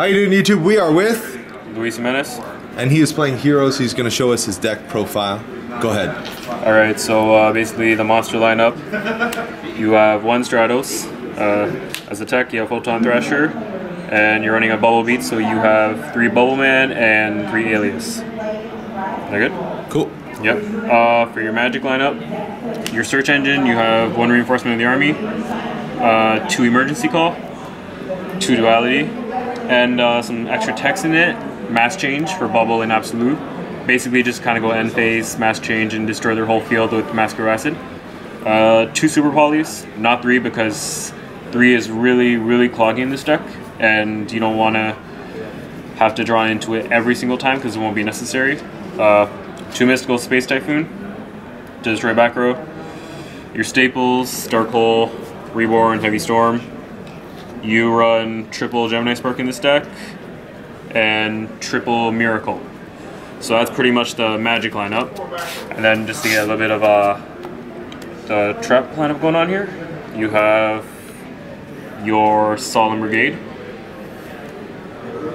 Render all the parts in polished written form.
How you doing, YouTube? We are with Jimenez. And he is playing Heroes. He's going to show us his deck profile. Go ahead. Alright, so basically the monster lineup. You have one Stratos. As a tech, you have Photon Thrasher. And you're running a Bubble Beat, so you have 3 Bubble Man and 3 Alias. That good? Cool. Yep. For your Magic lineup, your Search Engine, you have 1 Reinforcement of the Army, 2 Emergency Call, 2 Duality, and some extra text in it. Mass Change for Bubble and Absolute. Basically just kind of go end phase, mass change, and destroy their whole field with Masquer Acid. 2 Super Polys, not 3 because 3 is really clogging this deck, and you don't want to have to draw into it every single time because it won't be necessary. 2 Mystical Space Typhoon to destroy back row. Your staples, Dark Hole, Reborn, Heavy Storm. You run triple Gemini Spark in this deck, and triple Miracle. So that's pretty much the Magic lineup. And then just to get a little bit of the trap lineup going on here, you have your Solemn Brigade.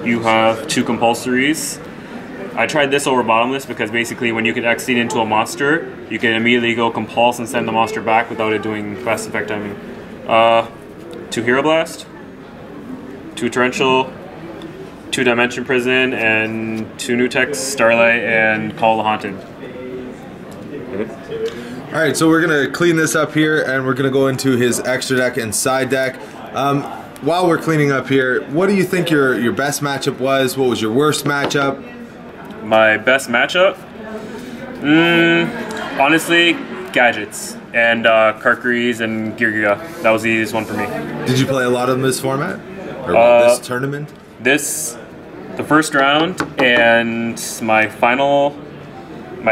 You have 2 Compulsories. I tried this over Bottomless because basically when you can exceed into a monster, you can immediately go Compulse and send the monster back without it doing fast effect timing. 2 Hero Blast, 2 Torrential, 2 Dimension Prison, and 2 new techs, Starlight and Call the Haunted. Alright, so we're going to clean this up here, and we're going to go into his extra deck and side deck. While we're cleaning up here, what do you think your best matchup was? What was your worst matchup? My best matchup? Honestly, Gadgets and Karkaries and Girgiga. That was the easiest one for me. Did you play a lot of them this format? Or this tournament? The first round and my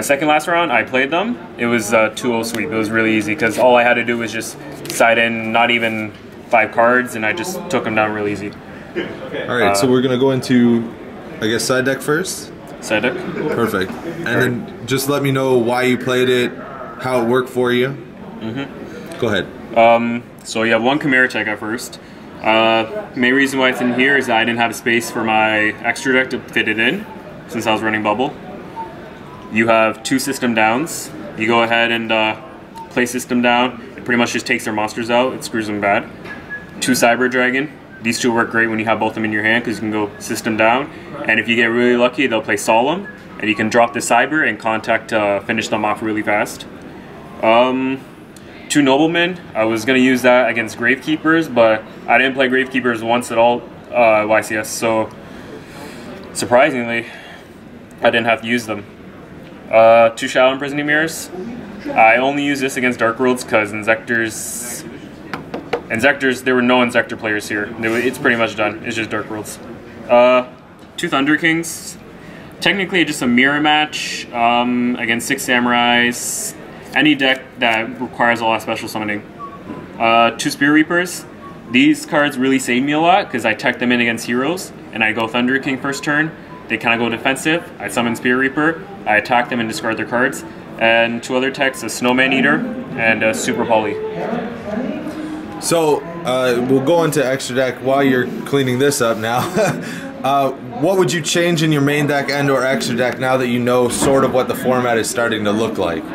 second last round, I played them. It was 2-0 sweep. It was really easy because all I had to do was just side in not even 5 cards, and I just took them down real easy. Alright, so we're going to go into, I guess, side deck first? Side deck. Perfect. And then just let me know why you played it, how it worked for you. Go ahead. So you have 1 Chimera tech at first. Main reason why it's in here is that I didn't have space for my extra deck to fit it in, since I was running Bubble. You have 2 System Downs. You go ahead and play System Down. It pretty much just takes their monsters out. It screws them bad. 2 Cyber Dragon. These 2 work great when you have both of them in your hand because you can go System Down. And if you get really lucky, they'll play Solemn. And you can drop the Cyber and Contact to finish them off really fast. 2 Noblemen. I was going to use that against Gravekeepers, but I didn't play Gravekeepers once at all YCS, so surprisingly, I didn't have to use them. 2 Shadow Imprisoning Mirrors. I only use this against Dark Worlds because Inzectors, there were no Inzector players here. It's pretty much done. It's just Dark Worlds. 2 Thunder Kings. Technically just a mirror match against 6 Samurais. Any deck that requires a lot of special summoning. 2 Spear Reapers. These cards really saved me a lot because I tech them in against Heroes, and I go Thunder King first turn. They kind of go defensive. I summon Spear Reaper. I attack them and discard their cards. And 2 other techs, a Snowman Eater and a Super Poly. So we'll go into extra deck while you're cleaning this up now. What would you change in your main deck and or extra deck now that you know sort of what the format is starting to look like?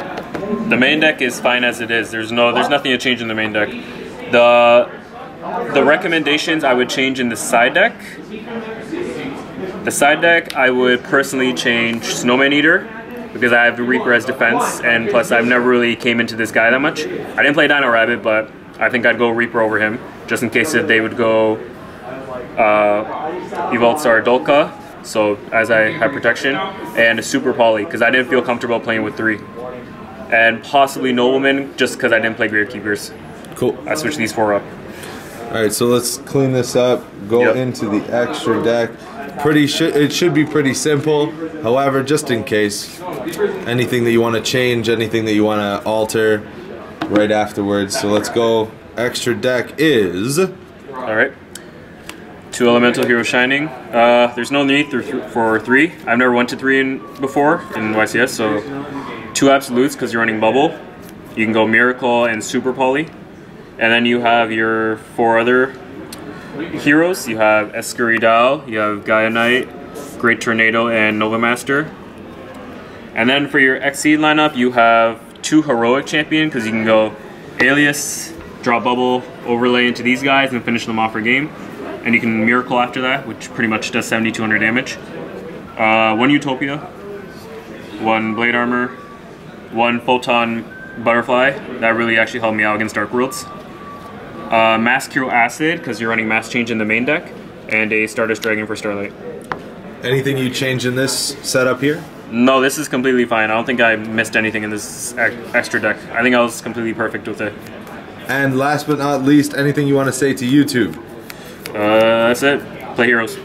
The main deck is fine as it is. There's nothing to change in the main deck. The recommendations I would change in the side deck. The side deck I would personally change Snowman Eater because I have the Reaper as defense, and plus I've never really came into this guy that much. I didn't play Dino Rabbit, but I think I'd go Reaper over him just in case that they would go Evoltstar Dolka, so as I have protection, and a Super Poly because I didn't feel comfortable playing with 3. And possibly Nobleman, just because I didn't play Gravekeepers. Cool. I switched these 4 up. Alright, so let's clean this up, go into the extra deck. It should be pretty simple. However, just in case, anything that you want to change, anything that you want to alter right afterwards. So let's go. Extra deck is... Alright. 2 Elemental Hero Shining. There's no need for 3. I've never went to 3 before in YCS, so 2 Absolutes because you're running Bubble. You can go Miracle and Super Poly. And then you have your 4 other Heroes, you have Escuridao, you have Gaia Knight, Great Tornado, and Nova Master. And then for your Exceed lineup, you have 2 Heroic Champion, because you can go Alias, draw Bubble, overlay into these guys, and finish them off for game. And you can Miracle after that, which pretty much does 7,200 damage. 1 Utopia, 1 Blade Armor, 1 Photon Butterfly. That really actually helped me out against Dark Worlds. Mass Hero Acid, because you're running Mass Change in the main deck. And a Stardust Dragon for Starlight. Anything you change in this setup here? No, this is completely fine. I don't think I missed anything in this extra deck. I think I was completely perfect with it. And last but not least, anything you want to say to YouTube? That's it. Play Heroes.